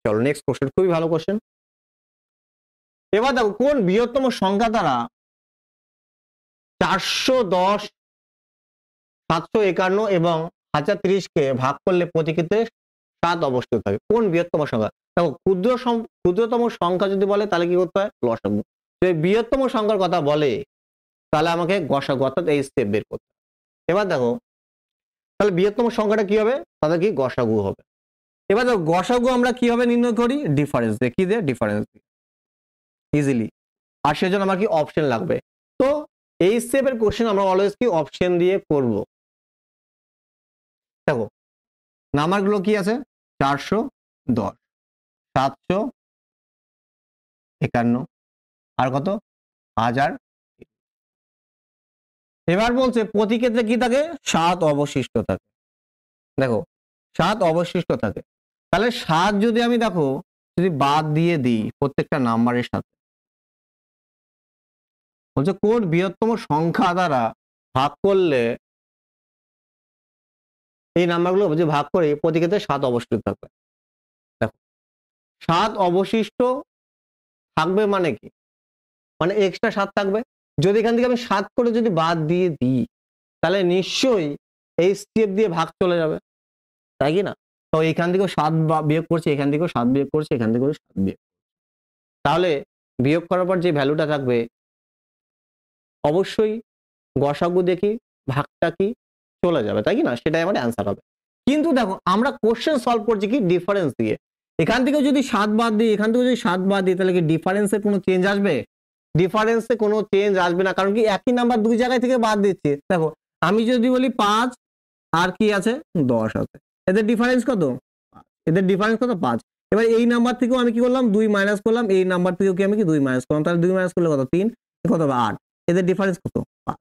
চলো next question, খুবই ভালো কোশ্চেন। এবার দেখো কোন বৃহত্তম সংখ্যা দ্বারা 410, 751 এবং 1030 কে ভাগ করলে প্রতি ক্ষেত্রে 7 অবস্থিত থাকে? কোন বৃহত্তম সংখ্যা? দেখো ক্ষুদ্রতম সংখ্যা যদি বলে তাহলে কি করতে হয়? লসাগু। যদি বৃহত্তম সংখ্যার কথা বলে তাহলে আমাকে গসাগু অর্থাৎ এই স্টেপ বের করতে হবে। এবার দেখো তাহলে বৃহত্তম সংখ্যাটা কি হবে? তাহলে কি গসাগু হবে। এবার দেখো গসাগু আমরা কিভাবে নির্ণয় করি? ডিফারেন্স দিয়ে। কি দিয়ে? ডিফারেন্স দিয়ে, ইজিলি। আর সেজন্য আমার কি অপশন লাগবে। তো এই স্টেপের কোশ্চেন আমরা অলওয়েজ কি অপশন দিয়ে করব। দেখো নাম্বারগুলো কি আছে? 410, 751 আর কত? 1000। এবার বলছে প্রতি ক্ষেত্রে কি থাকে? 7 অবশিষ্ট থাকে। দেখো 7 অবশিষ্ট থাকে, তাহলে 7 যদি আমি দেখো যদি বাদ দিয়ে দিই প্রত্যেকটা নাম্বারের সাথে, বলছে কোন বৃহত্তম সংখ্যা দ্বারা ভাগ করলে এই নাম্বারগুলো যদি ভাগ করে প্রতি ক্ষেত্রে 7 অবশিষ্ট থাকবে। দেখো 7 অবশিষ্ট থাকবে মানে কি? মানে এক্সট্রা 7 থাকবে। যদি এখান থেকে আমি 7 করে যদি বাদ দিয়ে দিই তাহলে নিশ্চয়ই এই স্টেপ দিয়ে ভাগ চলে যাবে, তাই কি না? তো এখান থেকেও 7 বিয়োগ করছে, এখান থেকেও 7 বিয়োগ করছে, এখান থেকেও 7 বিয়োগ, তাহলে বিয়োগ করার পর যে ভ্যালুটা থাকবে অবশ্যই গসাগু দেখি ভাগটা কি চলে যাবে, তাই কি না? সেটাই আমার অ্যান্সার হবে। কিন্তু দেখো আমরা কোশ্চেন সলভ করছি কি ডিফারেন্স দিয়ে। এখান থেকে যদি 7 বাদ দিই, এখান থেকে যদি 7 বাদ দিই, তাহলে কি ডিফারেন্সে কোনো চেঞ্জ আসবে? ডিফারেন্সে কোনো চেঞ্জ আসবে না, কারণ কি একই নাম্বার দুই জায়গায় থেকে বাদ দিচ্ছি। দেখো আমি যদি বলি 5 আর কি আছে 10 আছে, এদের ডিফারেন্স কত? এদের ডিফারেন্স কত? 5। এবার এই নাম্বার থেকেও আমি কি করলাম? 2 মাইনাস করলাম, এই নাম্বার থেকেও কি আমি কি 2 মাইনাস করলাম, তাহলে 2 মাইনাস করলে কত? 3, কত হবে? 8। এদের ডিফারেন্স কত? 5।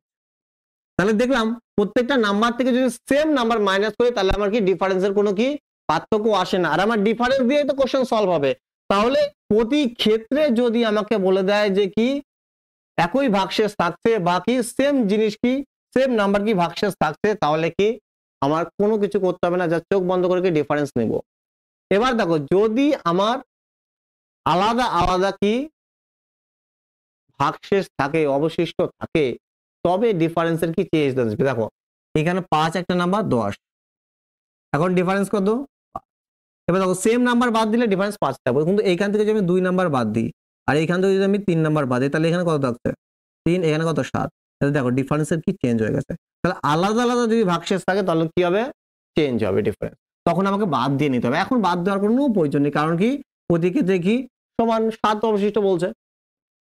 তাহলে দেখলাম প্রত্যেকটা নাম্বার থেকে যদি সেম নাম্বার মাইনাস করি তাহলে আমার কি ডিফারেন্সের কোনো কি পার্থক্য আসে না, আর আমার ডিফারেন্স দিয়ে তো কোশ্চেন সলভ হবে। তাহলে প্রতি ক্ষেত্রে যদি আমাকে বলে দেয় যে কি একই ভাগশেষ থাকছে বা কি সেম জিনিস কি সেম নাম্বার কি ভাগশেষ থাকছে, তাহলে কি আমার কোনো কিছু করতে হবে না, যা চোখ বন্ধ করে কি ডিফারেন্স নেব। এবার দেখো যদি আমার আলাদা আলাদা কি ভাগশেষ থাকে, অবশিষ্ট থাকে, তবে ডিফারেন্সের কি চেঞ্জ আসবে। দেখো এখানে 5 একটা নাম্বার, 10, এখন ডিফারেন্স কত? 5। এবার দেখো সেম নাম্বার বাদ দিলে ডিফারেন্স 5 থাকবে, কিন্তু এইখান থেকে যদি আমি 2 নাম্বার বাদ দিই আর এইখান থেকে যদি আমি 3 নাম্বার বাদ দিই তাহলে এখানে কত থাকছে? 3, এখানে কত? 7। তাহলে দেখো ডিফারেন্সের কি চেঞ্জ হয়ে গেছে। তাহলে আলাদা আলাদা যদি ভাগশেষ থাকে তাহলে কি হবে? চেঞ্জ হবে ডিফারেন্স, তখন আমাকে বাদ দিয়ে নিতে হবে। এখন বাদ দেওয়ার কোনো প্রয়োজন নেই, কারণ কি প্রতি ক্ষেত্রে কি সমান 7 অবশিষ্ট বলছে,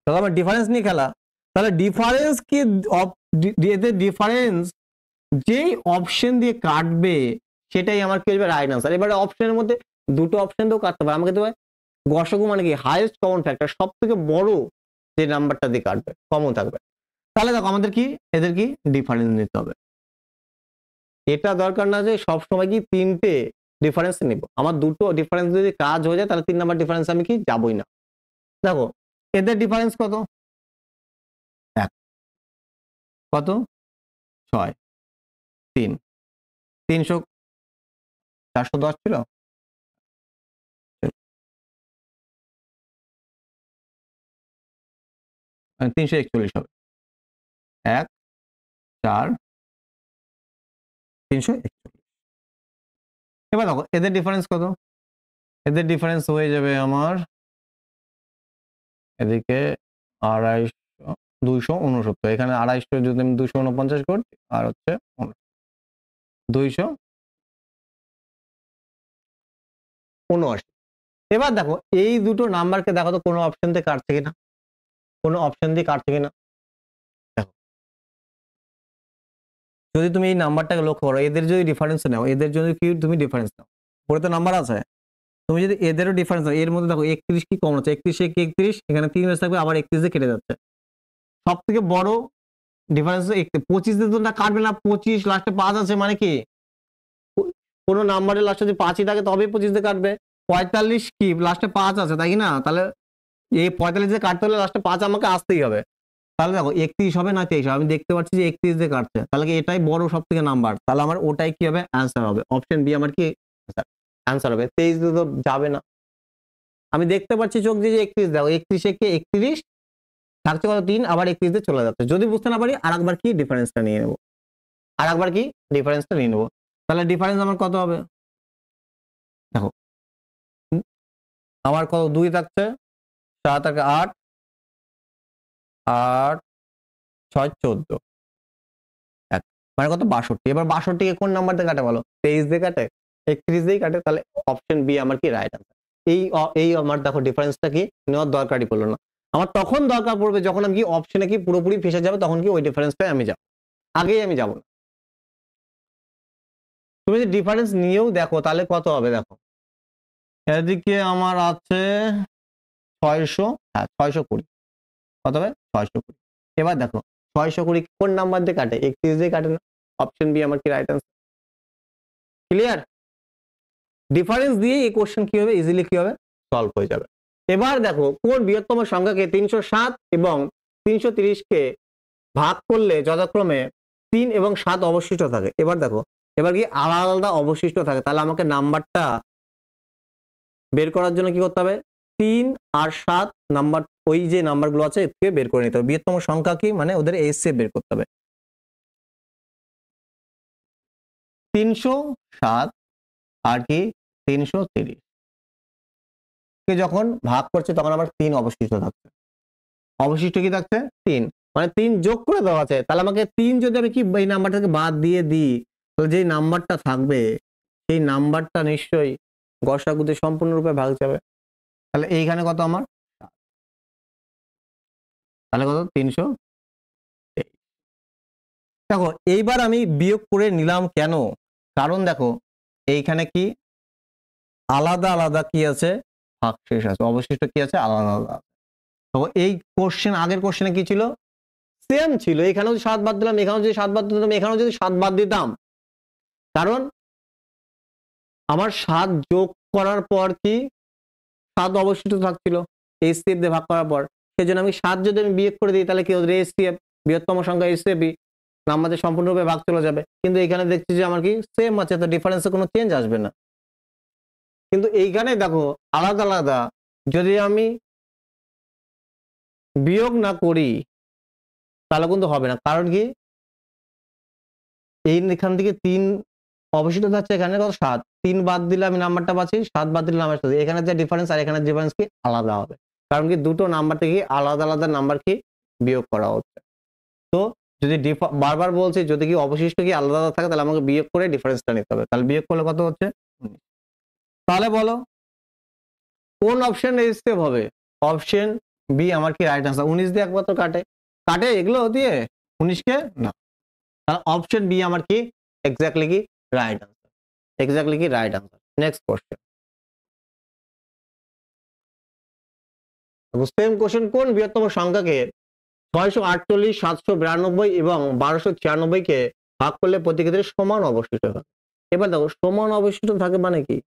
তাহলে আমার ডিফারেন্স নিয়ে খেলা। তাহলে ডিফারেন্স কি এদের ডিফারেন্স যেই অপশন দিয়ে কাটবে সেটাই আমার কি হবে? Right answer. এবারে অপশনের মধ্যে দুটো অপশন দিয়েও কাটতে পারে, আমাকে দেবে গসাগু মানে কি হাইয়েস্ট কমন ফ্যাক্টর, সব থেকে বড় যে নাম্বারটা দিয়ে কাটবে কমন থাকবে। তাহলে দেখো আমাদের কি এদের কি ডিফারেন্স নিতে হবে। এটা দরকার না যে সব সময় কি 3টে ডিফারেন্স নিব, আমার দুটো ডিফারেন্স যদি কাজ হয়ে যায় তাহলে 3 নাম্বার ডিফারেন্স আমি কি যাবই না। দেখো এদের ডিফারেন্স কত? 1, কত? 6, 3, 300, 410 ছিল, 341 হবে। 1, 4, 341। এবার দেখো এদের ডিফারেন্স কত? এদের ডিফারেন্স হয়ে যাবে আমার এদিকে 250, 269, এখানে 250 যদি আমি 249 করি আর হচ্ছে 279। এবার দেখো এই দুটো নাম্বারকে দেখো তো কোনো অপশন দিয়ে কাটছে কিনা, কোনো অপশন দিয়ে কাটছে কিনা। দেখো যদি তুমি এই নাম্বারটাকে লক্ষ্য করো, এদের যদি ডিফারেন্স নাও, এদের যদি কি তুমি ডিফারেন্স নাও, পরে তো নাম্বার আছে, তুমি যদি এদেরও ডিফারেন্স নাও, এর মধ্যে দেখো 31 কি কমন হচ্ছে, 31 31, এখানে 3 বেশি থাকবে, আবার 31 দিয়ে কেটে যাচ্ছে। সব থেকে বড় ডিফারেন্স 25 দিয়ে তো না কাটবে না, 25 লাস্টে 5 আছে মানে কি কোনো নাম্বারের লাস্টে যদি 5ই থাকে তবেই 25 দিয়ে কাটবে। 45 কি লাস্টে 5 আছে, তাই কি না? তাহলে এই 45 দিয়ে কাটতে হলে লাস্টে 5 আমাকে আসতেই হবে। তাহলে দেখো 31 হবে না 23 হবে, আমি দেখতে পাচ্ছি যে 31 দিয়ে কাটছে, তাহলে কি এটাই বড় সব থেকে নাম্বার, তাহলে আমার ওটাই কি হবে? অ্যান্সার হবে। অপশন বি আমার কি অ্যান্সার হবে। 23 দিয়ে তো যাবে না, আমি দেখতে পাচ্ছি চোখ দিয়ে যে 31 দেখো 31 কে 31 থাকছে কত 3 আবার 31 দিয়ে চলে যাচ্ছে। যদি বুঝতে না পারি আরেকবার কি ডিফারেন্সটা নিয়ে নেব, আরেকবার কি ডিফারেন্সটা নিয়ে নেব। তাহলে ডিফারেন্স আমার কত হবে দেখো, আমার কত 2 থাকছে, 7 আর 8 8 6 14 এক, মানে কত 62। এবার 62 কে কোন নাম্বার দিয়ে কাটে বলো, 23 দিয়ে কাটে, 31 দিয়ে কাটে, তাহলে অপশন বি আমার কি রাইট আনসার। এই আমার দেখো ডিফারেন্সটা কি নেওয়ার দরকারই পড়লো না। আমার তখন দরকার পড়বে যখন আমি কি অপশনে কি পুরোপুরি ফেসে যাবে, তখন কি ওই ডিফারেন্সটাই আমি যাব, আগেই আমি যাব না। তুমি যদি ডিফারেন্স নিয়েও দেখো তাহলে কত হবে দেখো, এদিকে আমার আছে 600, হ্যাঁ 620, কত হবে 620। এবার দেখো 620 কোন নাম্বার দিয়ে কাটে, 31 দিয়ে কাটে না, অপশন বি আমার কি রাইট আনসার। ক্লিয়ার? ডিফারেন্স দিয়ে এই কোশ্চেন কি হবে, ইজিলি কি হবে সলভ হয়ে যাবে। এবার দেখো কোন বৃহত্তম সংখ্যাকে 307 এবং 330 কে ভাগ করলে যথাক্রমে 3 এবং 7 অবশিষ্ট থাকে। এবার দেখো এবার কি আলাদা আলাদা অবশিষ্ট থাকে, তাহলে আমাকে নাম্বারটা বের করার জন্য কি করতে হবে, 3 আর 7 নাম্বার, ওই যে নাম্বারগুলো আছে এর থেকে বের করে নিতে হবে। বৃহত্তম সংখ্যা কি মানে ওদের এসএফ বের করতে হবে। 307 আর কি 330 কে যখন ভাগ করছে তখন আমার 3 অবশিষ্ট থাকছে, অবশিষ্ট কি থাকছে 3, মানে 3 যোগ করে দেওয়া আছে, তাহলে আমাকে 3 যদি আমি কি এই নাম্বারটাকে বাদ দিয়ে দিই, তাহলে যে নাম্বারটা থাকবে সেই নাম্বারটা নিশ্চয়ই গসাগুতে সম্পূর্ণরূপে ভাগ যাবে। তাহলে এইখানে কত আমার, তাহলে কত 300। দেখো এইবার আমি বিয়োগ করে নিলাম কেন, কারণ দেখো এইখানে কি আলাদা আলাদা কি আছে ভাগশেষ আছে, অবশিষ্ট কি আছে আলাদা আলাদা। তো এই কোশ্চেন আগের কোশ্চেনে কি ছিল, সেম ছিল, এখানেও যদি 7 বাদ দিলাম, এখানেও যদি 7 বাদ দিতাম, এখানেও যদি 7 বাদ দিতাম, কারণ আমার 7 যোগ করার পর কি 7 অবশিষ্ট থাকছিল এইচসিএফ দিয়ে ভাগ করার পর, সেজন্য আমি 7 যদি আমি বিয়োগ করে দিই তাহলে কি হবে এইচসিএফ, বৃহত্তম সংখ্যা এইচসিএফই, নাম্বারের সম্পূর্ণরূপে ভাগ চলে যাবে। কিন্তু এখানে দেখছি যে আমার কি সেম আছে, তো ডিফারেন্সে কোনো চেঞ্জ আসবে না। কিন্তু এইখানে দেখো আলাদা আলাদা যদি আমি বিয়োগ না করি তাহলে কিন্তু হবে না, কারণ কি এইখান থেকে 3 অবশিষ্ট থাকছে, এখানে কত 7, 3 বাদ দিলে আমি নাম্বারটা পাচ্ছি, 7 বাদ দিলে নাম্বার পাচ্ছি, এখানে যে ডিফারেন্স আর এখানে ডিফারেন্স কি আলাদা হবে, কারণ কি দুটো নাম্বার থেকে আলাদা আলাদা নাম্বার কি বিয়োগ করা হচ্ছে। তো যদি বারবার বলছি যদি কি অবশিষ্ট কি আলাদা আলাদা থাকে তাহলে আমাকে বিয়োগ করে ডিফারেন্সটা নিতে হবে, তাহলে বিয়োগ করলে কত হচ্ছে 19। তাহলে বলো কোন অপশন সেভ হবে, অপশন বি আমার কি রাইট আনসার। 19 দিয়ে একবার তো কাটে, কাটে এগুলো দিয়ে 19 কে না, তাহলে অপশন বি আমার কি এক্স্যাক্টলি কি রাইট আনসার, এক্স্যাক্টলি কি right answer. Next question, same question কোন বৃহত্তম সংখ্যাকে 648, 792 এবং 1296 কে ভাগ করলে প্রতি ক্ষেত্রে সমান অবশিষ্ট থাকে। এবার দেখো সমান অবশিষ্ট থাকে মানে কি,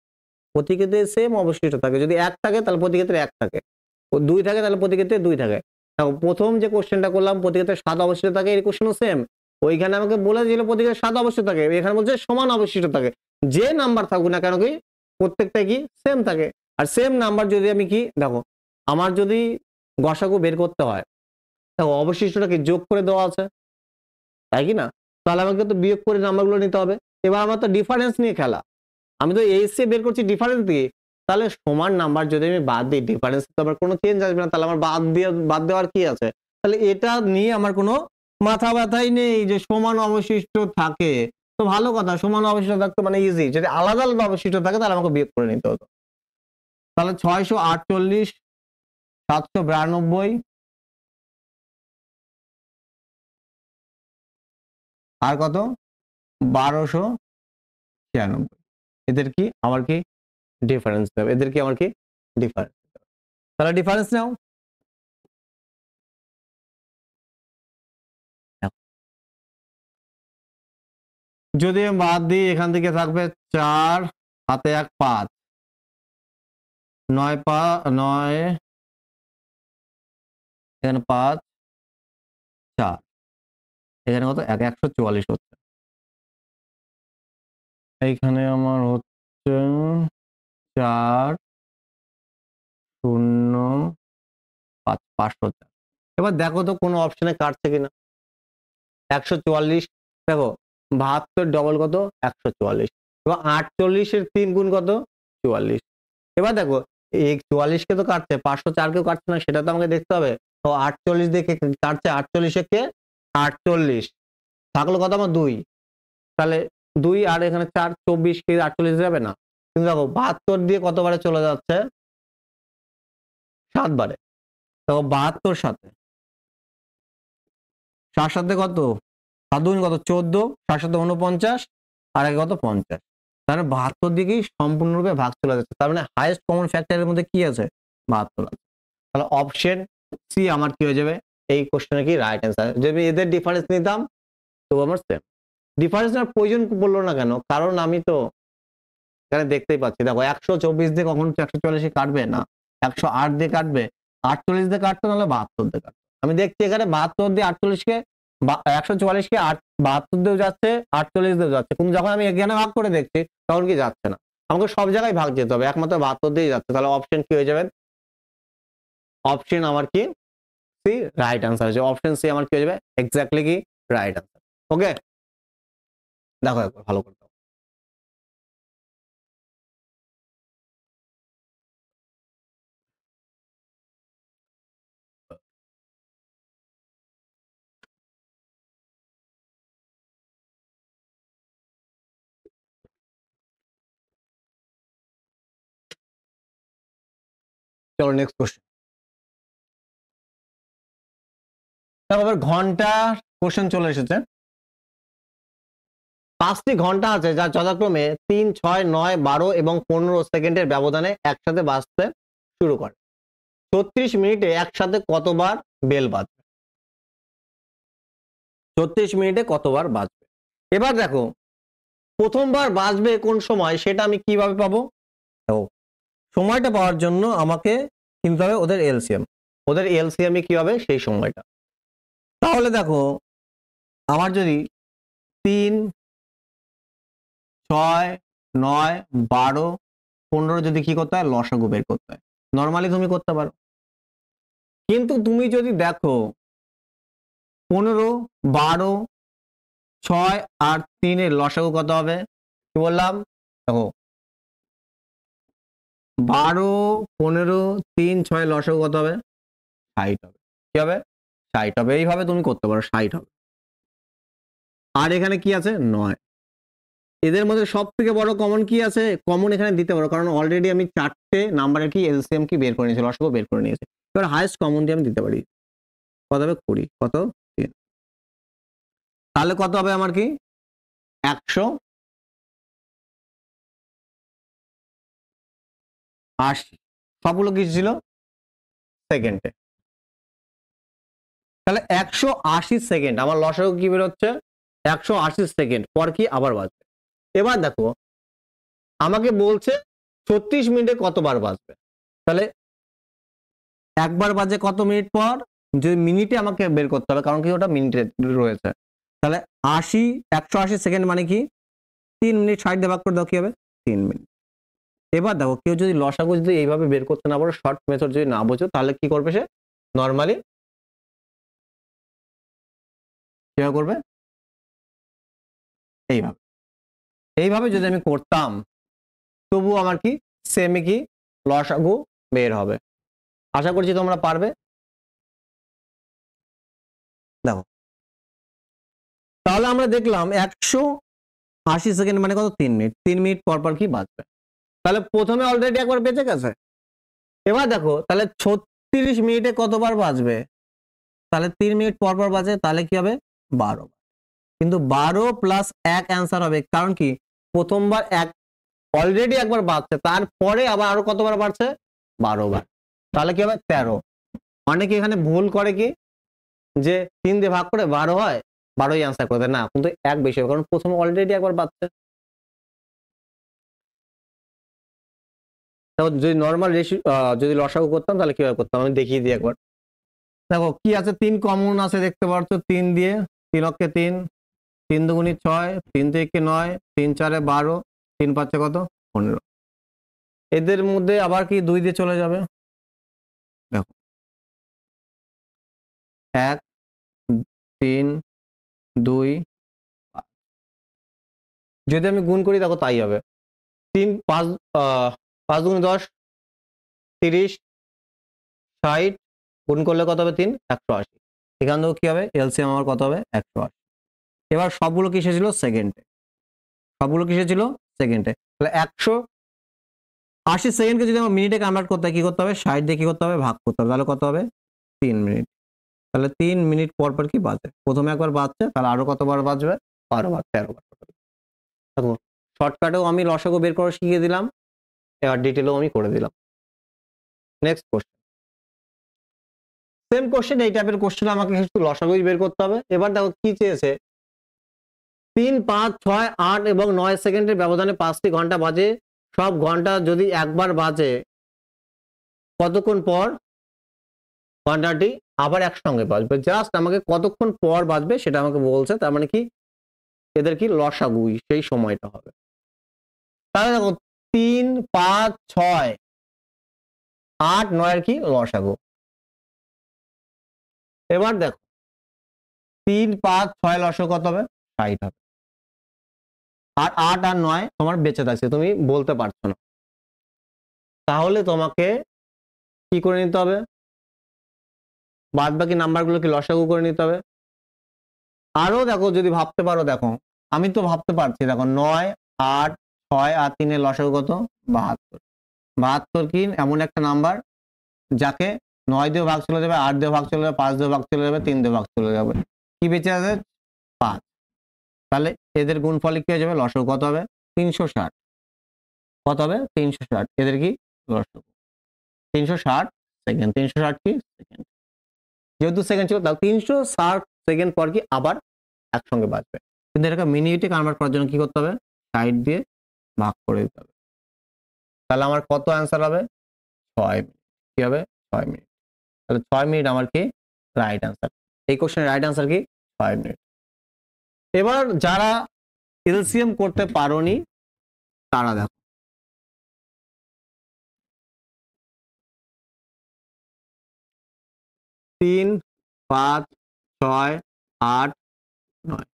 প্রতি ক্ষেত্রে সেম অবশিষ্ট থাকে, যদি 1 থাকে তাহলে প্রতি ক্ষেত্রে 1 থাকে, ও 2 থাকে তাহলে প্রতি ক্ষেত্রে 2 থাকে। দেখো প্রথম যে কোশ্চেনটা করলাম প্রতি ক্ষেত্রে 7 অবশিষ্ট থাকে, এই কোশ্চেনও সেম, ওইখানে আমাকে বলেছিল প্রতি ক্ষেত্রে 7 অবশিষ্ট থাকে, এখানে বলছে সমান অবশিষ্ট থাকে, যে নাম্বার থাকুক না কেন কি প্রত্যেকটা কি সেম থাকে। আর সেম নাম্বার যদি আমি কি দেখো আমার যদি গসাগু বের করতে হয়, দেখো অবশিষ্টটাকে যোগ করে দেওয়া আছে তাই কি না, তাহলে আমাকে তো বিয়োগ করে নাম্বারগুলো নিতে হবে। এবার আমার তো ডিফারেন্স নিয়ে খেলা, আমি তো এইচসি বের করছি ডিফারেন্স দিয়ে, তাহলে সমান নাম্বার যদি আমি বাদ দিই ডিফারেন্স তো আবার কোনো চেঞ্জ আসবে না, তাহলে আমার বাদ দেওয়ার কি আছে, তাহলে এটা নিয়ে আমার কোনো মাথা ব্যথাই নেই যে সমান অবশিষ্ট থাকে। তো ভালো কথা, সমান অবশিষ্ট থাকতো মানে ইজি, যদি আলাদা আলাদা অবশিষ্ট থাকে তাহলে আমাকে বিয়োগ করে নিতে হতো। তাহলে 648, 792 আর কত 1296, এদের কি আমার কি ডিফারেন্স দেবে, এদের কি আমার কি ডিফারেন্স, তাহলে ডিফারেন্স নাও। যদি আমি বাদ দিই এখান থেকে থাকবে 4, হাতে 1 5, 9 এখানে 5 4, এখানে কত 144 হচ্ছে, এইখানে আমার হচ্ছে 4 0,504। এবার দেখো তো কোনো অপশনে কাটছে কিনা। 144 দেখো 72 ডবল কত 144, এবার 48-এর 3 গুণ কত 44। এবার দেখো এই 44 কে তো কাটছে, 504 কেও কাটছে না, সেটা তো আমাকে দেখতে হবে। তো 48 দিয়ে কাটছে, 48 কে 48 থাকলো কত আমার 2, তাহলে 2 আর এখানে 4, 24 কে 48 যাবে না। কিন্তু দেখো 72 দিয়ে কতবারে চলে যাচ্ছে 7 বারে। দেখো 72 সাথে 7 সাথে কত 7 দুগুণ কত 14, 7 সাথে 49 আর আগে কত 50, তাহলে 72 দিকেই সম্পূর্ণরূপে ভাগ চলে যাচ্ছে। তার মানে হাইয়েস্ট কমন ফ্যাক্টরের মধ্যে কি আছে 72 আছে। তাহলে অপশন সি আমার কি হয়ে যাবে এই কোশ্চেনে কি রাইট অ্যান্সার। যদি এদের ডিফারেন্স নিতাম তো আমার সেম। ডিফারেন্স নেওয়ার প্রয়োজন বললো না কেন, কারণ আমি তো এখানে দেখতেই পাচ্ছি। দেখো 124 দিয়ে কখন 144 কাটবে না, 108 দিয়ে কাটবে, 48 দিয়ে কাটতো, নাহলে 72 দিয়ে কাটতো। আমি দেখছি এখানে 72 দিয়ে 48 কে 144 কে 72 দিয়েও যাচ্ছে, 48 দিয়েও যাচ্ছে, কিন্তু যখন আমি এখানে ভাগ করে দেখছি তখন কি যাচ্ছে না। আমাকে সব জায়গায় ভাগ যেতে হবে, একমাত্র 72 দিয়ে যাচ্ছে। তাহলে অপশন কি হয়ে যাবে, অপশন আমার কি সি রাইট আনসার হচ্ছে। অপশন সি আমার কি হয়ে যাবে এক্স্যাক্টলি কি রাইট আনসার। ওকে দেখো একবার ভালো করে দাও। চলো নেক্সট কোশ্চেন। দেখো এবার ঘন্টা কোশ্চেন চলে এসেছে। 5টি ঘন্টা আছে যা যথাক্রমে 3, 6, 9, 12 এবং 15 সেকেন্ডের ব্যবধানে একসাথে বাজতে শুরু করে। 36 মিনিটে একসাথে কতবার বেল বাজবে? 36 মিনিটে কতবার বাজবে? এবার দেখো প্রথমবার বাজবে কোন সময় সেটা আমি কিভাবে পাবো? তো সময়টা পাওয়ার জন্য আমাকে কিনতে হবে ওদের এলসিএম। ওদের এলসিএমই কি হবে সেই সময়টা। তাহলে দেখো আমার যদি 3, 6, 9, 12, 15 যদি কি করতে হয় লসাগু বের করতে হয়, নর্মালি তুমি করতে পারো। কিন্তু তুমি যদি দেখো 15, 12, 6 আর 3 এর লসাগু কত হবে? কি বললাম দেখো 12, 15, 3, 6 লসাগু কত হবে 60 হবে। কি হবে 60 হবে। এইভাবে তুমি করতে পারো 60 হবে। আর এখানে কি আছে 9। এদের মধ্যে সব থেকে বড় কমন কি আছে? কমন এখানে দিতে পারো, কারণ অলরেডি আমি 4টে নাম্বারের কি এলসিএম কি বের করে নিয়েছি, লসাগু বের করে নিয়েছি। এবার হাইয়েস্ট কমন দিয়ে আমি দিতে পারি। কত হবে 20, কত 3। তাহলে কত হবে আমার কি 180। সবগুলো কি ছিল সেকেন্ডে। তাহলে 180 সেকেন্ড আমার লসাগু কি বের হচ্ছে 180 সেকেন্ড পর কি আবার বাজবে। এবার দেখো আমাকে বলছে 36 মিনিটে কতবার বাজবে। তাহলে একবার বাজে কত মিনিট পর, যদি মিনিটে আমাকে বের করতে হবে, কারণ কি ওটা মিনিটে রয়েছে। তাহলে 180 সেকেন্ড মানে কি 3 মিনিট 60 দিয়ে ভাগ করে দাও, কি হবে 3 মিনিট। এবার দেখো কেউ যদি লসাগু যদি এইভাবে বের করতে না পারো, শর্ট মেথড যদি না বোঝো, তাহলে কি করবে সে নর্মালি কিভাবে করবে এইভাবে। এইভাবে যদি আমি করতাম তবু আমার কি সেমই কি লসাগু বের হবে। আশা করছি তোমরা পারবে। দেখো তাহলে আমরা দেখলাম 180 সেকেন্ড মানে কত 3 মিনিট, 3 মিনিট পর পর কি বাজবে। তাহলে প্রথমে অলরেডি একবার বেঁচে গেছে। এবার দেখো তাহলে 36 মিনিটে কতবার বাজবে, তাহলে 3 মিনিট পর পর বাজে, তাহলে কি হবে 12। কিন্তু 12 প্লাস 1 অ্যান্সার হবে, কারণ কি প্রথমবার এক অলরেডি একবার বাজছে, তারপরে আবার আরো কতবার বাড়ছে 12 বার, তাহলে কি হবে 13। অনেকে এখানে ভুল করে কি যে 3 দিয়ে ভাগ করে 12 হয়, 12ই অ্যান্সার করে দেয় না, কিন্তু এক বেশি হবে, কারণ প্রথমে অলরেডি একবার বাজছে। যদি নর্মাল যদি লসাগু করতাম তাহলে কিভাবে করতাম আমি দেখিয়ে দিই একবার। দেখো কি আছে 3 কমন আছে দেখতে পাচ্ছ, 3 দিয়ে 3 অক্ষে 3, 3 দুগুণী 6, 3 থেকে 9, 3 4 12, 3 5 কত 15। এদের মধ্যে আবার কি 2 দিয়ে চলে যাবে, দেখো 1 3 2 5। যদি আমি গুণ করি দেখো তাই হবে 3 5 5 গুণ 10 30 60 গুণ করলে কত হবে 3 180। এখান থেকে কি হবে এলসিএম আমার কত হবে 180। এবার সবগুলো কিসে ছিল সেকেন্ডে, সবগুলো কিসে ছিল সেকেন্ডে, তাহলে 180 সেকেন্ডকে যদি আমার মিনিটে কনভার্ট করতে হয় কি করতে হবে 60 দিয়ে কি করতে হবে ভাগ করতে হবে, তাহলে কত হবে 3 মিনিট। তাহলে 3 মিনিট পর পর কি বাজে, প্রথমে একবার বাজছে তাহলে আরো কতবার বাজবে 12 বার 13 বার। দেখো শর্টকাটেও আমি লসাগু বের করা শিখিয়ে দিলাম, এবার ডিটেলও আমি করে দিলাম। নেক্সট কোশ্চেন, সেম কোশ্চেন, এই টাইপের কোশ্চেন আমাকে শুধু লসাগুই বের করতে হবে। এবার দেখো কি চেয়েছে 3 5 6 8 এবং 9 সেকেন্ডের ব্যবধানে 5টি ঘন্টা বাজে, সব ঘন্টা যদি একবার বাজে কতক্ষণ পর ঘন্টাটি আবার একসঙ্গে বাজবে, জাস্ট আমাকে কতক্ষণ পর বাজবে সেটা আমাকে বলছে। তার মানে কি এদের কি লসাগুই সেই সময়টা হবে। তাহলে দেখো 3 5 6 8 9 এর কি লসাগু। এবার দেখো 3 5 6 লসাগু কত হবে 60 হবে, আর 8 আর 9 তোমার বেঁচে থাকছে, তুমি বলতে পারছো না, তাহলে তোমাকে কি করে নিতে হবে বাদ বাকি নাম্বারগুলোকে লসাগু করে নিতে হবে। আরো দেখো যদি ভাবতে পারো, দেখো আমি তো ভাবতে পারছি, দেখো 9 8 6 আর 3 এর লসাগু কত 72। 72 কি এমন একটা নাম্বার যাকে 9 দিয়ে ভাগ চলে যাবে, 8 দিয়ে ভাগ চলে যাবে, 5 দিয়ে ভাগ চলে যাবে, 3 দিয়ে ভাগ চলে যাবে, কি বেঁচে আছে 5। তাহলে এদের গুণফলে কি হয়ে যাবে লসাগু কত হবে 360। কত হবে 360, এদের কি লসাগু 360 সেকেন্ড, 360 কি সেকেন্ড, যেহেতু সেকেন্ড ছিল তাও 360 সেকেন্ড পর কি আবার একসঙ্গে বাজবে। কিন্তু এটাকে মিনিটে কনভার্ট করার জন্য কি করতে হবে 60 দিয়ে ভাগ করে দিতে হবে। তাহলে আমার কত অ্যান্সার হবে 6 মিনিট। কি হবে 6 মিনিট। তাহলে 6 মিনিট আমার কি রাইট অ্যান্সার। এই কোশ্চেনের রাইট অ্যান্সার কি 5 মিনিট। এবার যারা এলসিএম করতে পারোনি তারা দেখো, তিন 5 6 8 9,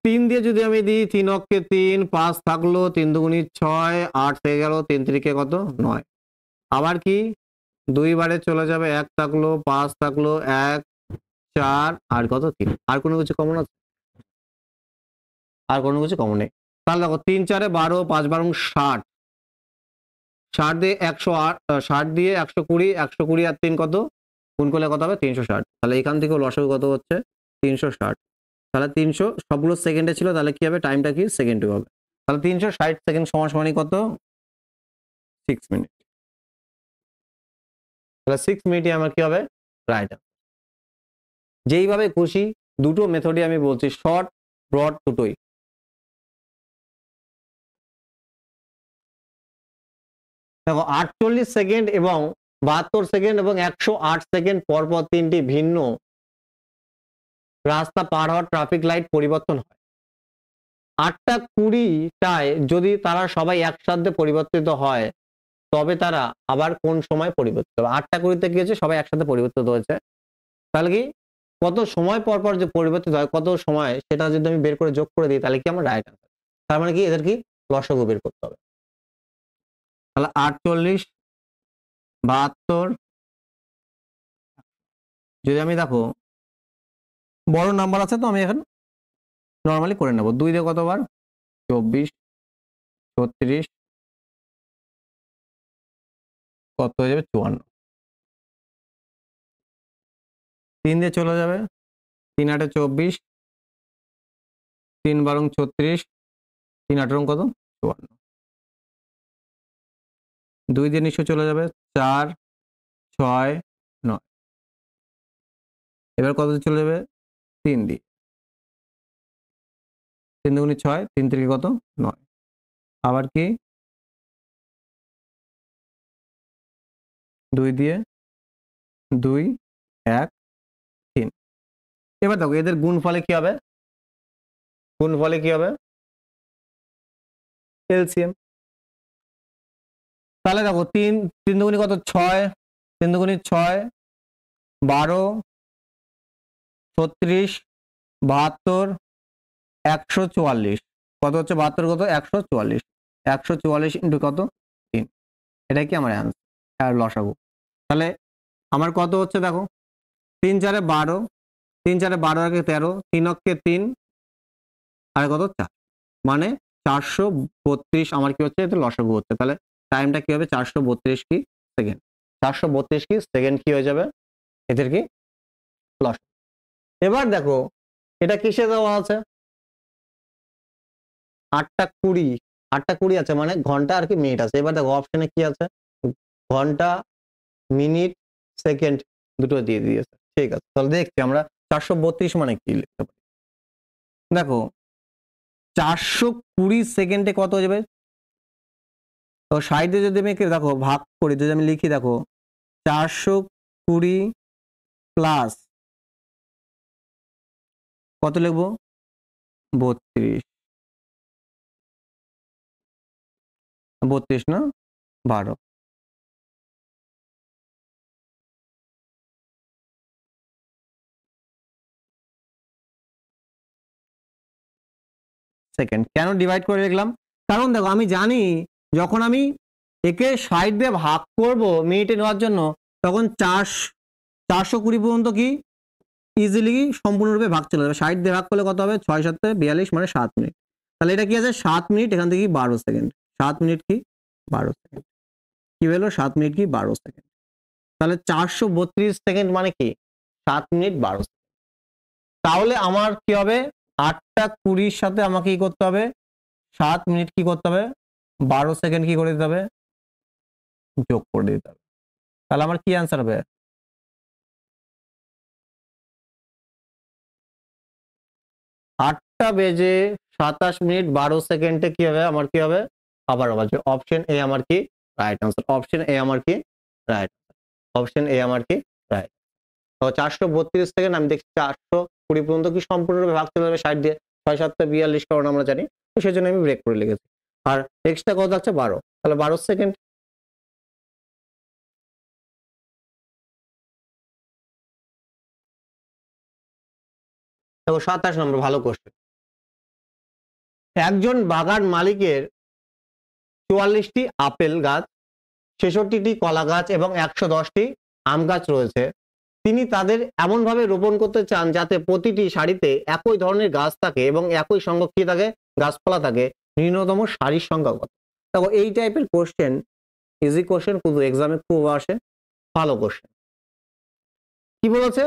3 দিয়ে যদি আমি দিই 3 অক্ষে 3, 5 থাকলো, 3 দুগুণী 6, 8 থেকে গেল, 3 3 কত 9। আবার কি 2 বারে চলে যাবে, 1 থাকলো, 5 থাকলো, 1 4 আর কত 3। আর কোনো কিছু কমন আছে, আর কোনো কিছু কমন নেই। তাহলে দেখো 3 4 12, 5 12 60, 60 দিয়ে 108, 60 দিয়ে 120, 120 আর 3 কত গুণ করলে কত হবে 360। তাহলে এখান থেকে লসাগু কত হচ্ছে 360। তাহলে 300 সবগুলো সেকেন্ডে ছিল, তাহলে কি হবে টাইমটা কি সেকেন্ডে হবে। তাহলে 360 সেকেন্ড সমান সমানই কত 6 মিনিট। তাহলে 6 মিনিটে আমার কি হবে রাইট অ্যান্সার। যেইভাবে খুশি দুটো মেথডই আমি বলছি, শর্ট ব্রড দুটোই। দেখো 48 সেকেন্ড এবং 72 সেকেন্ড এবং 108 সেকেন্ড পর পর তিনটি ভিন্ন রাস্তা পার হওয়ার ট্রাফিক লাইট পরিবর্তন হয়। 8টা 20টায় যদি তারা সবাই একসাথে পরিবর্তিত হয় তবে তারা আবার কোন সময় পরিবর্তিত হবে। 8টা 20তে কি হয়েছে সবাই একসাথে পরিবর্তিত হয়েছে, তাহলে কি কত সময় পর পর যে পরিবর্তিত হয় কত সময় সেটা যদি আমি বের করে যোগ করে দিই তাহলে কি আমার রাইট অ্যান্সার। তার মানে কি এদের কি লসাগু বের করতে হবে। তাহলে 48 72, যদি আমি দেখো বড় নাম্বার আছে তো আমি এখন নরমালি করে নেব। 2 দিয়ে কতবার 24, 36 কত হয়ে যাবে 54। 3 দিয়ে চলে যাবে, 3 8 24, 3 12 36, 3 18 কত 54। 2 দিয়ে নিশ্চয় চলে যাবে, 4 6 9। এবার কত দিয়ে চলে যাবে 3 দিয়ে, 3 দুগুণী 6, 3 3 কত 9। আবার কি 2 দিয়ে 2 1 3। এবার দেখো এদের গুণফলে কি হবে, গুণফলে কি হবে এলসিএম। তাহলে দেখো 3 3 দুগুণী কত 6, 3 দুগুণী 6, 12, 36, 72, 144, কত হচ্ছে 72 কত 144, 144 ইন্টু কত 3, এটা কি আমার অ্যান্সার আর লসাগু। তাহলে আমার কত হচ্ছে দেখো 3 4 12, 3 4 12 আর 13, 3 অক্ষে 3 আর কত 4, মানে 432 আমার কি হচ্ছে এটা লসাগু হচ্ছে। তাহলে টাইমটা কি হবে 432 কি সেকেন্ড, 432 কি সেকেন্ড কি হয়ে যাবে এদের কি লসাগু। এবার দেখো এটা কিসে দেওয়া আছে 8টা 20, 8টা 20 আছে মানে ঘন্টা আর কি মিনিট আছে। এবার দেখো অপশনে কি আছে ঘন্টা মিনিট সেকেন্ড দুটো দিয়ে দিয়েছে। ঠিক আছে, তাহলে দেখছি আমরা 432 মানে কি লিখতে পারি। দেখো 420 সেকেন্ডে কত হয়ে যাবে, তো সাইডে যদি আমি দেখো ভাগ করি, যদি আমি লিখি দেখো 420 প্লাস কত লিখবো 32, 32 না 12, সেকেন্ড। কেন ডিভাইড করে লিখলাম, কারণ দেখো আমি জানি যখন আমি একে সাইড দিয়ে ভাগ করব মিনিটে নেওয়ার জন্য তখন 420 পর্যন্ত কি ইজিলি সম্পূর্ণরূপে ভাগ চলে যাবে। সাইড দিয়ে ভাগ করলে কত হবে 6 7 42 মানে 7 মিনিট। তাহলে এটা কি আছে 7 মিনিট, এখান থেকে 12 সেকেন্ড, 7 মিনিট কি 12 সেকেন্ড, কি হলো 7 মিনিট কি 12 সেকেন্ড। তাহলে 432 সেকেন্ড মানে কি 7 মিনিট 12 সেকেন্ড। তাহলে আমার কি হবে 8টা 20 সাথে আমাকে কি করতে হবে 7 মিনিট কি করতে হবে 12 সেকেন্ড কি করে দিতে হবে যোগ করে দিতে হবে। তাহলে আমার কি অ্যান্সার হবে 8টা বেজে 27 মিনিট 12 সেকেন্ডে কি হবে আমার কি হবে আবার হবে অপশন এ আমার কি রাইট অ্যান্সার, অপশন এ আমার কি রাইট, অপশন এ আমার কি রাইট। তো 432 সেকেন্ড আমি দেখছি 420 পর্যন্ত কি সম্পূর্ণরূপে ভাগ চলে যাবে 60 দিয়ে, 6 7 42 কারণ আমরা জানি, তো সেই জন্য আমি ব্রেক করে লিখেছি। আর এক্সট্রা কত আছে 12, তাহলে 12 সেকেন্ড। দেখো 27 নম্বর ভালো কোশ্চেন। একজন বাগান মালিকের 44টি আপেল গাছ, 66টি কলা গাছ এবং 110টি আম গাছ রয়েছে। তিনি তাদের এমনভাবে রোপণ করতে চান যাতে প্রতিটি সারিতে একই ধরনের গাছ থাকে এবং একই সংখ্যক কি থাকে গাছপালা থাকে। ন্যূনতম সারির সংখ্যা কত? দেখো এই টাইপের কোশ্চেন ইজি কোশ্চেন, কিন্তু এক্সামে খুব আসে, ভালো কোশ্চেন। কি বলেছে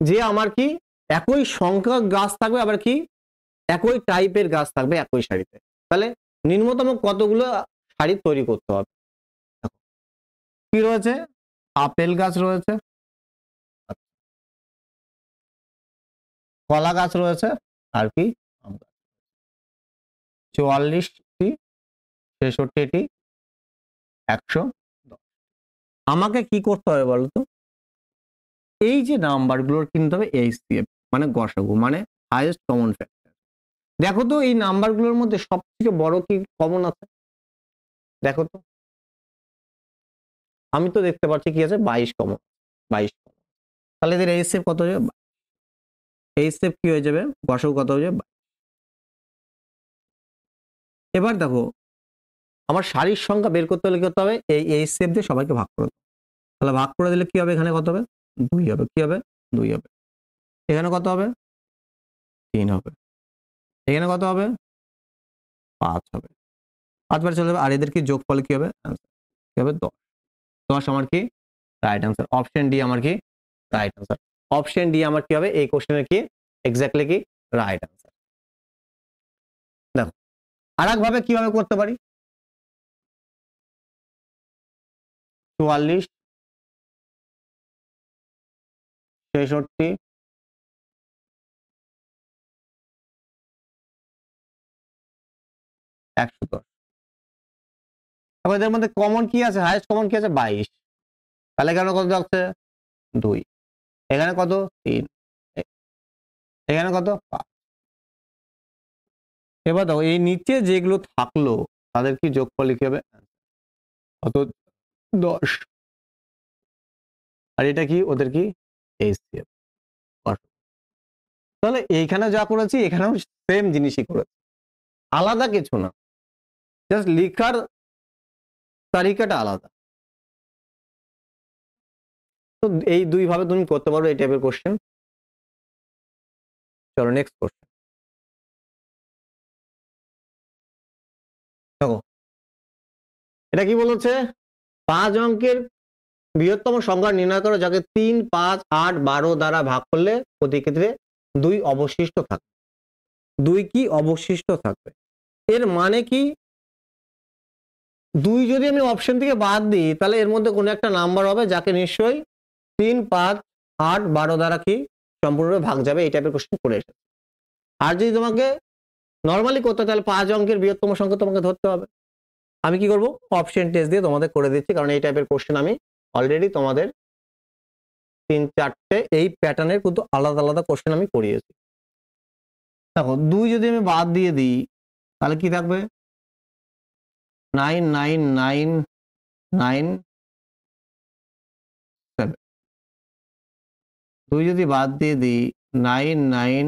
যে আমার কি একই সংখ্যক গাছ থাকবে, আবার কি একই টাইপের গাছ থাকবে একই সারিতে। তাহলে নিম্নতম কতগুলো সারি তৈরি করতে হবে। কি রয়েছে আপেল গাছ রয়েছে, কলা গাছ রয়েছে, আর কি আম গাছ, 44টি, 66টি, 110। আমাকে কি করতে হবে বলতো এই যে নাম্বারগুলোর কিনতে হবে এইচসিএফ মানে গসাগু মানে হাইয়েস্ট কমন ফ্যাক্টর। দেখো তো এই নাম্বারগুলোর মধ্যে সবথেকে বড় কি কমন আছে দেখো তো, আমি তো দেখতে পাচ্ছি কি আছে 22 কমন, 22 কমন। তাহলে এদের এইচসিএফ কত হয়ে যাবে, এইচসিএফ কি হয়ে যাবে গসাগু কত হয়ে যাবে। এবার দেখো আমার সারির সংখ্যা বের করতে হলে কি করতে হবে এই এইচসিএফ দিয়ে সবাইকে ভাগ করে দেবো। তাহলে ভাগ করে দিলে কি হবে এখানে কত হবে 2 হবে, কি হবে 2 হবে, এখানে কত হবে 3 হবে, এখানে কত হবে 5 হবে, 5 বার চলে যাবে। আর এদের কি যোগফল কি হবে কি হবে 10, 10 আমার কি রাইট অ্যান্সার, অপশন ডি আমার কি রাইট অ্যান্সার, অপশন ডি আমার কি হবে এই কোশ্চেনের কি এক্স্যাক্টলি কি রাইট অ্যান্সার। দেখো আরেক ভাবে কিভাবে করতে পারি 44, 66, 110। তারপর এদের মধ্যে কমন কি আছে হাইয়েস্ট কমন কি আছে 22, তাহলে এখানে কত থাকছে 2, এখানে কত 3, এখানে কত 5। এবার দেখো এই নিচে যেগুলো থাকলো তাদের কি যোগফল কি হবে কত 10 আর এটা কি ওদের কি HCF। তাহলে এইখানে যা করেছি এখানেও সেম জিনিসই করেছি, আলাদা কিছু না, জাস্ট লেখার তালিকাটা আলাদা। তো এই দুই ভাবে তুমি করতে পারো এই টাইপের কোশ্চেন। চলো নেক্সট কোশ্চেন দেখো, এটা কি বলেছে 5 অঙ্কের বৃহত্তম সংখ্যা নির্ণয় করো যাকে 3, 5, 8, 12 দ্বারা ভাগ করলে প্রতি ক্ষেত্রে 2 অবশিষ্ট থাকবে। 2 কি অবশিষ্ট থাকবে, এর মানে কি 2 যদি আমি অপশন থেকে বাদ দিই তাহলে এর মধ্যে কোনো একটা নাম্বার হবে যাকে নিশ্চয়ই 3, 5, 8, 12 দ্বারা কি সম্পূর্ণভাবে ভাগ যাবে, এই টাইপের কোশ্চেন করে এসেছে। আর যদি তোমাকে নর্মালি করতে তাহলে 5 অঙ্কের বৃহত্তম সংখ্যা তোমাকে ধরতে হবে। আমি কি করব অপশন টেস্ট দিয়ে তোমাদের করে দিচ্ছি, কারণ এই টাইপের কোশ্চেন আমি অলরেডি তোমাদের 3-4টে এই প্যাটার্নের কিন্তু আলাদা আলাদা কোশ্চেন আমি করিয়েছি। দেখো 2 যদি আমি বাদ দিয়ে দিই তাহলে কি থাকবে 9, 9, 9, 9, 7। 2 যদি বাদ দিয়ে দিই 9, 9,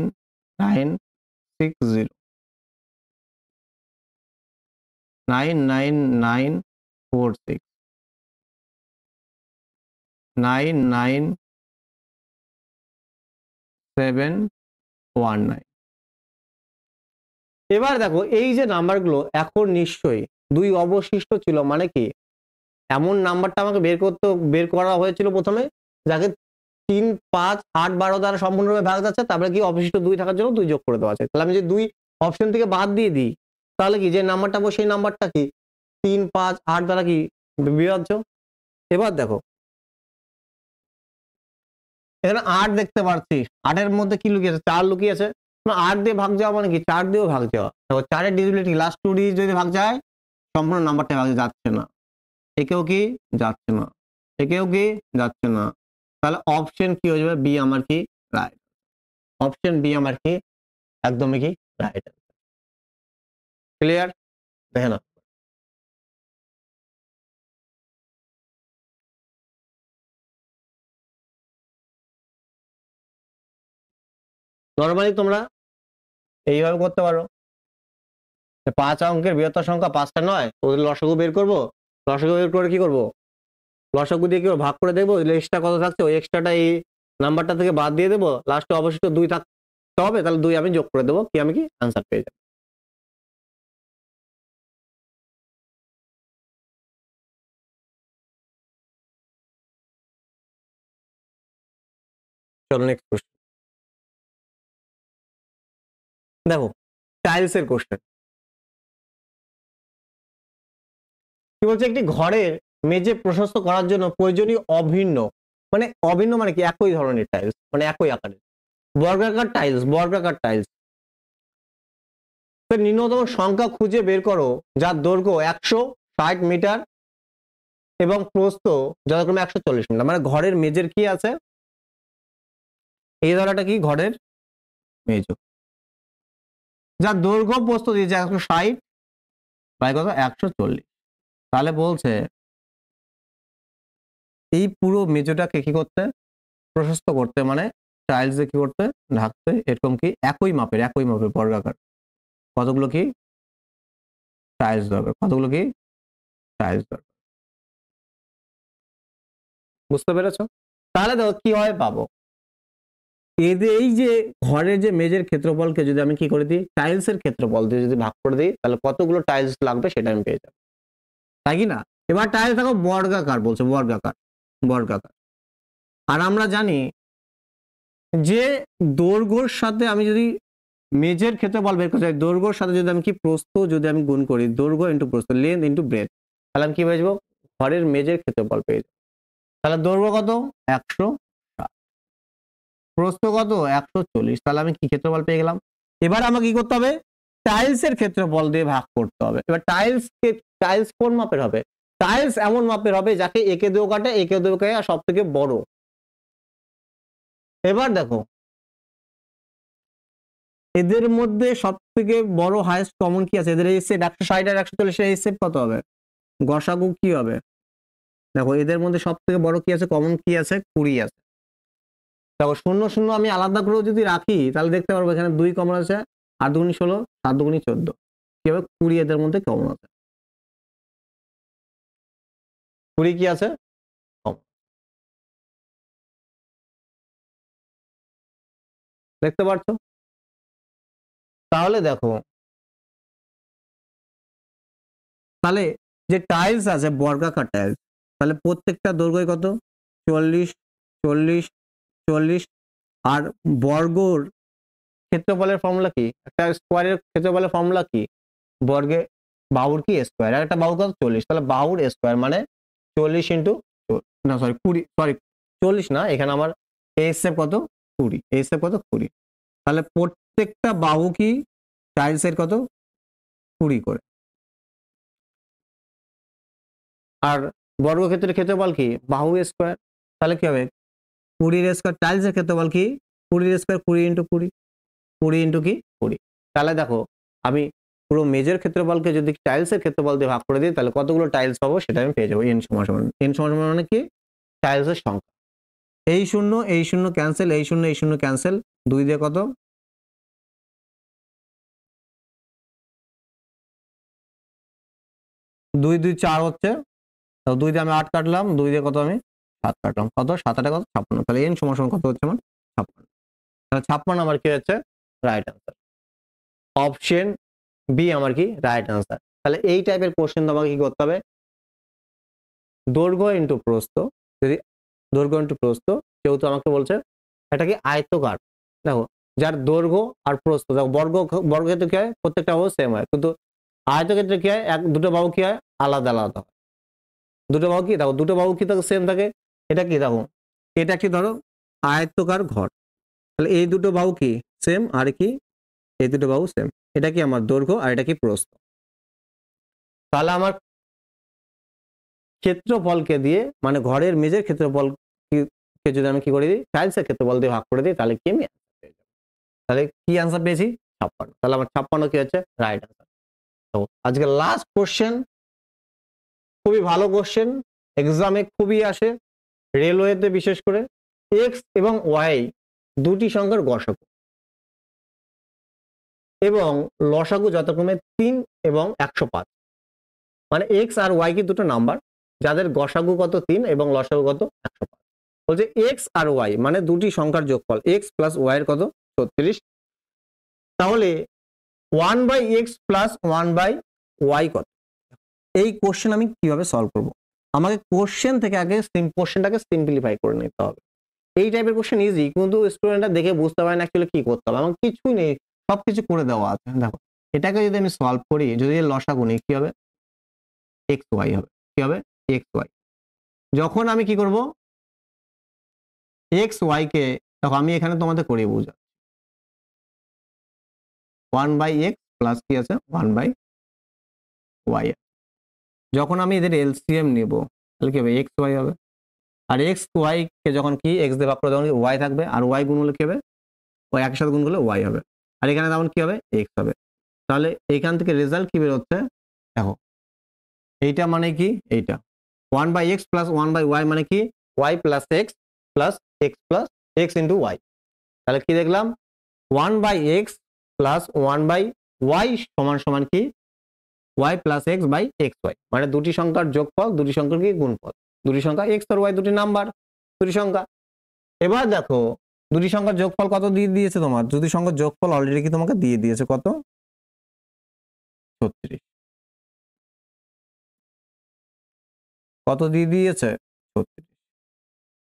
9, 6, 0, 9, 9, 9, 4, 6, 9, 9, 7, 1, 9। এবার দেখো এই যে নাম্বারগুলো এখন নিশ্চয়ই 2 অবশিষ্ট ছিল, মানে কি এমন নাম্বারটা আমাকে বের করা হয়েছিল প্রথমে যাকে 3, 5, 8, 12 দ্বারা সম্পূর্ণভাবে ভাগ যাচ্ছে, তারপরে কি অবশিষ্ট 2 থাকার জন্য 2 যোগ করে দেওয়া আছে। তাহলে আমি যদি 2 অপশন থেকে বাদ দিয়ে দিই তাহলে কি যে নাম্বারটা পাবো সেই নাম্বারটা কি 3, 5, 8 দ্বারা কি বিভাজ্য। এবার দেখো এখানে 8 দেখতে পাচ্ছি, 8 এর মধ্যে কি লুকিয়ে আছে 4 লুকিয়ে আছে, 8 দিয়ে ভাগ যাওয়া মানে কি 4 দিয়েও ভাগ যাওয়া। দেখো 4 এর ডিভিজিবিলিটি লাস্ট 2 ডিজিট যদি ভাগ যায় সম্পূর্ণ নাম্বারটা ভাগ যাচ্ছে না, একেও কি যাচ্ছে না, একেও কি যাচ্ছে না, তাহলে অপশন কি হয়ে যাবে বি আমার কি রাইট, অপশন বি আমার কি একদমই কি রাইট। ক্লিয়ার, দেখে না নরমালি তোমরা এইভাবে করতে পারো, 5 অঙ্কের বৃহত্তর সংখ্যা 5টা নয়, ওদের লসাগু বের করবো, লসাগু বের করে কি করবো লসাগু দিয়ে কি ভাগ করে দেখবো এক্সট্রা কত থাকছে, ওই এক্সট্রাটা এই নাম্বারটা থেকে বাদ দিয়ে দেবো, লাস্টে অবশিষ্ট 2 থাকতে হবে, তাহলে 2 আমি যোগ করে দেবো, কি আমি কি আনসার পেয়ে যাবো। চলো নেক্সট কোশ্চেন দেখো, টাইলস এর কোশ্চেন কি বলছে, একটি ঘরের মেঝে প্রশস্ত করার জন্য প্রয়োজনীয় অভিন্ন মানে কি একই ধরনের টাইলস, মানে একই আকারের বর্গাকার টাইলস ন্যূনতম সংখ্যা খুঁজে বের করো যার দৈর্ঘ্য 160 মিটার এবং প্রস্থ যথাক্রমে 140 মিটার। মানে ঘরের মেঝের কি আছে, এই ধরাটা কি ঘরের মেঝ, যার দৈর্ঘ্য প্রস্থ দিয়েছে 160 বাই কত 140, তাহলে বলছে এই পুরো মেঝটাকে কি করতে প্রশস্ত করতে, মানে টাইলস দিয়ে কি করতে ঢাকতে, এরকম কি একই মাপের বর্গাকার কতগুলো কি টাইলস দরকার, কতগুলো কি টাইলস দরকার, বুঝতে পেরেছো। তাহলে দেখো কি হয় পাবো, এদের এই যে ঘরের যে মেঝের ক্ষেত্রফলকে যদি আমি কি করে দিই টাইলস এর ক্ষেত্রফল দিয়ে যদি ভাগ করে দিই তাহলে কতগুলো টাইলস লাগবে সেটা আমি পেয়ে যাবো, তাই কি না। এবার টাইলস দেখো বর্গাকার বলছে, বর্গাকার আর আমরা জানি যে দৈর্ঘ্যের সাথে আমি যদি মেঝের ক্ষেত্রফল বের করতে চাই, দৈর্ঘ্যের সাথে যদি আমি কি প্রস্থ যদি আমি গুণ করি, দৈর্ঘ্য ইন্টু প্রস্থ, লেন্থ ইন্টু ব্রেথ, তাহলে আমি কি পেয়ে যাবো ঘরের মেঝের ক্ষেত্রফল পেয়ে যাবো। তাহলে দৈর্ঘ্য কত 160, প্রস্থ কত 140, তাহলে আমি কি ক্ষেত্রফল পেয়ে গেলাম। এবার আমাকে কি করতে হবে টাইলস এর ক্ষেত্রফল দিয়ে ভাগ করতে হবে। এবার টাইলস কোন মাপের হবে, টাইলস এমন মাপের হবে যাকে একে দিয়েও কাটে আর সব থেকে বড়। এবার দেখো এদের মধ্যে সব থেকে বড় হাইয়েস্ট কমন কি আছে, এদের এই সেট 160 আর 140 এর এই সেট কত হবে গসাগু কি হবে? দেখো এদের মধ্যে সব থেকে বড় কি আছে, কমন কি আছে, 20 আছে। দেখো 0 0 আমি আলাদা করেও যদি রাখি তাহলে দেখতে পারবো এখানে 2 কমন আছে, 8 দুগুনি 16, 7 দুগুনি 14, কি হবে 20 এদের মধ্যে কমন আছে। 20 কি আছে কমন, দেখতে পাচ্ছ? তাহলে দেখো, তাহলে যে টাইলস আছে বর্গাকার টাইলস, তাহলে প্রত্যেকটা দৈর্ঘ্য কত, 40 40 40। আর বর্গর ক্ষেত্রফলের ফর্মুলা কি, একটা স্কোয়ারের ক্ষেত্রফলের ফর্মুলা কি, বর্গে বাহুর কি স্কোয়ার, আর একটা বাহু কত 40, তাহলে বাহুর স্কোয়ার মানে 40 ইন্টু, না সরি 20, সরি 40 না, এখানে আমার এসএফ কত 20, এসএফ কত 20। তাহলে প্রত্যেকটা বাহু কি টাইলসের কত 20 করে। আর বর্গক্ষেত্রের ক্ষেত্রফল কি বাহু স্কোয়ার, তাহলে কি হবে 20 স্কোয়ার, টাইলসের ক্ষেত্রফল কি 20 স্কোয়ার 20 ইন্টু 20, 20 ইন্টু কি 20। তাহলে দেখো আমি পুরো মেজর ক্ষেত্রফলকে যদি টাইলসের ক্ষেত্রফল দিয়ে ভাগ করে দিই তাহলে কতগুলো টাইলস পাবো সেটা আমি পেয়ে যাবো, এন সমান সমান, এন সমান সমান মানে কি টাইলসের সংখ্যা। এই শূন্য ক্যান্সেল, এই শূন্য ক্যান্সেল, 2 দিয়ে কত 2 2 4 হচ্ছে, তো 2 দিয়ে আমি 8 কাটলাম, 2 দিয়ে কত আমি 7 কাটলাম, কত 7 8 কত 56, তাহলে এন সমান সমান কত হচ্ছে আমার 56। তাহলে 56 আমার কি হচ্ছে রাইট আনসার, অপশন বি আমার কি রাইট আনসার। তাহলে এই টাইপের কোশ্চেন তোমাকে কি করতে হবে, দৈর্ঘ্য ইন্টু প্রস্থ, যদি দৈর্ঘ্য ইন্টু প্রস্থ, যেহেতু আমাকে বলছে এটা কি আয়তকার, দেখো যার দৈর্ঘ্য আর প্রস্থ, দেখো বর্গক্ষেত্রে কি হয় প্রত্যেকটা বাহু সেম হয়, কিন্তু আয়তক্ষেত্রে কি হয় দুটো বাহু কি হয় আলাদা আলাদা হয়। দুটো বাহু কি দেখো, দুটো বাহু কি থাকে সেম থাকে, এটা কি দেখো এটা কি ধরো আয়তকার ঘর, তাহলে এই দুটো বাহু কি সেম, আর কি এই দুটো বাহু সেম, এটা কি আমার দৈর্ঘ্য আর এটা কি প্রস্থ। তাহলে আমার ক্ষেত্রফলকে দিয়ে মানে ঘরের মেঝের ক্ষেত্রফলকে যদি আমি কি করে দিই টাইলসের ক্ষেত্রফল দিয়ে ভাগ করে দিই তাহলে কি আমি অ্যান্সার পেয়ে যাবো। তাহলে কি অ্যান্সার পেয়েছি 56, তাহলে আমার 56 কি হচ্ছে রাইট অ্যান্সার। তো আজকে লাস্ট কোশ্চেন, খুবই ভালো কোশ্চেন, এক্সামে খুবই আসে, রেলওয়েতে বিশেষ করে, এক্স এবং ওয়াই দুটি সংখ্যার গসাগু এবং লসাগু যথাক্রমে 3 এবং 105, মানে এক্স আর ওয়াই কি দুটো নাম্বার যাদের গসাগু কত 3 এবং লসাগু কত 105। বলছে এক্স আর ওয়াই মানে দুটি সংখ্যার যোগফল, এক্স প্লাস ওয়াই এর কত 36, তাহলে 1/x প্লাস 1/y কত। এই কোশ্চেন আমি কিভাবে সলভ করব, আমাকে কোশ্চেন থেকে আগে কোশ্চেনটাকে সিম্পলিফাই করে নিতে হবে। এই টাইপের কোশ্চেন ইজি, কিন্তু স্টুডেন্টরা দেখে বুঝতে পারে না অ্যাকচুয়ালি কি করতে হবে, আমার কিছুই নেই, সবকিছু করে দেওয়া আছে। দেখো এটাকে যদি আমি সলভ করি, যদি লসাগু নিই কি হবে এক্স ওয়াই হবে, কি হবে এক্স ওয়াই। যখন আমি কি করব এক্স ওয়াই কে, দেখো আমি এখানে তোমাদের করিয়ে বুঝা 1/x প্লাস কি আছে 1/y, যখন আমি এদের এলসিএম নিব তাহলে কি হবে এক্স ওয়াই হবে, আর এক্স ওয়াই কে যখন কি এক্স দিয়ে ভাগ করে তখন ওয়াই থাকবে, আর ওয়াই গুণ হলে কি হবে ওই একই সাথে গুণ করলে ওয়াই হবে, আর এখানে তখন কি হবে এক্স হবে। তাহলে এখান থেকে রেজাল্ট কি বেরোচ্ছে দেখো, এইটা মানে কি এইটা 1/x প্লাস 1/y মানে কি y plus X plus X plus X into Y. তাহলে কি দেখলাম 1/x প্লাস 1/y সমান সমান কি y plus X by X Y, মানে দুটি সংখ্যার যোগফল, দুটি সংখ্যার কি গুণফল, দুটি সংখ্যা এক্স আর ওয়াই দুটি নাম্বার, দুটি সংখ্যা। এবার দেখো দুটি সংখ্যার যোগফল কত দিয়ে দিয়েছে তোমার, দুটি সংখ্যার যোগফল অলরেডি কি তোমাকে দিয়ে দিয়েছে কত 36, কত দিয়ে দিয়েছে 36।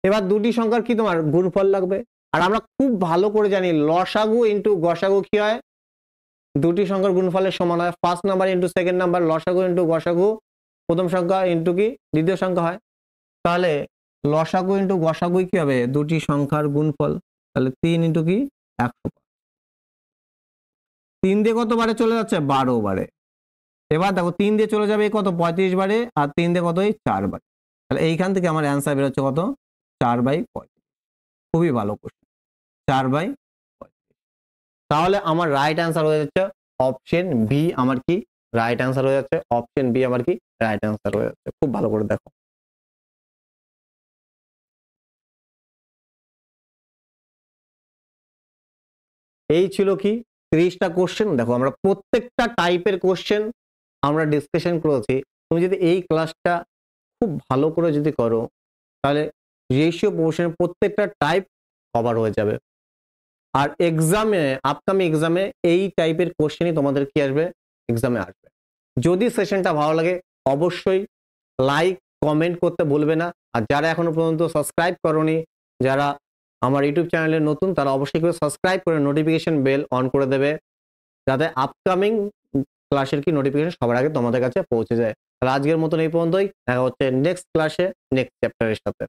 এবার দুটি সংখ্যার কি তোমার গুণফল লাগবে, আর আমরা খুব ভালো করে জানি লসাগু ইন্টু গসাগু কি হয় দুটি সংখ্যার গুণফলের সমান হয়, first number into second number, লসাগু ইন্টু গসাগু প্রথম সংখ্যা ইন্টু কি দ্বিতীয় সংখ্যা হয়। তাহলে লসাগু ইন্টু গসাগু কি হবে দুটি সংখ্যার গুণফল, তাহলে 3 ইন্টু কি 105, 3 দিয়ে কত বারে চলে যাচ্ছে 12 বারে। এবার দেখো 3 দিয়ে চলে যাবে কত 35 বারে, আর 3 দিয়ে কত 4 বারে, তাহলে এইখান থেকে আমার অ্যান্সার বেরোচ্ছে কত 4/35। খুবই ভালো কোশ্চেন 4/35। তাহলে আমার রাইট অ্যান্সার হয়ে যাচ্ছে অপশন বি আমার কি রাইট অ্যান্সার হয়ে যাচ্ছে, অপশন বি আমার কি রাইট অ্যান্সার হয়ে যাচ্ছে। খুব ভালো করে দেখো। এই ছিল কি 30টা কোশ্চেন। দেখো আমরা প্রত্যেকটা টাইপের কোশ্চেন আমরা ডিসকাশন করেছি। তুমি যদি এই ক্লাসটা খুব ভালো করে যদি করো তাহলে রেশিও প্রপোর্শনের প্রত্যেকটা টাইপ কভার হয়ে যাবে। আর এক্সামে, আপকামিং এক্সামে এই টাইপের কোশ্চেনই তোমাদের কি আসবে, এক্সামে আসবে। যদি সেশনটা ভালো লাগে অবশ্যই লাইক কমেন্ট করতে ভুলবে না। আর যারা এখনো পর্যন্ত সাবস্ক্রাইব করোনি, যারা আমার ইউটিউব চ্যানেলে নতুন, তারা অবশ্যই করে সাবস্ক্রাইব করে নোটিফিকেশন বেল অন করে দেবে, যাতে আপকামিং ক্লাসের কি নোটিফিকেশন সবার আগে তোমাদের কাছে পৌঁছে যায়। তাহলে আজকের মতন এই পর্যন্তই, দেখা হচ্ছে নেক্সট ক্লাসে নেক্সট চ্যাপ্টারের সাথে।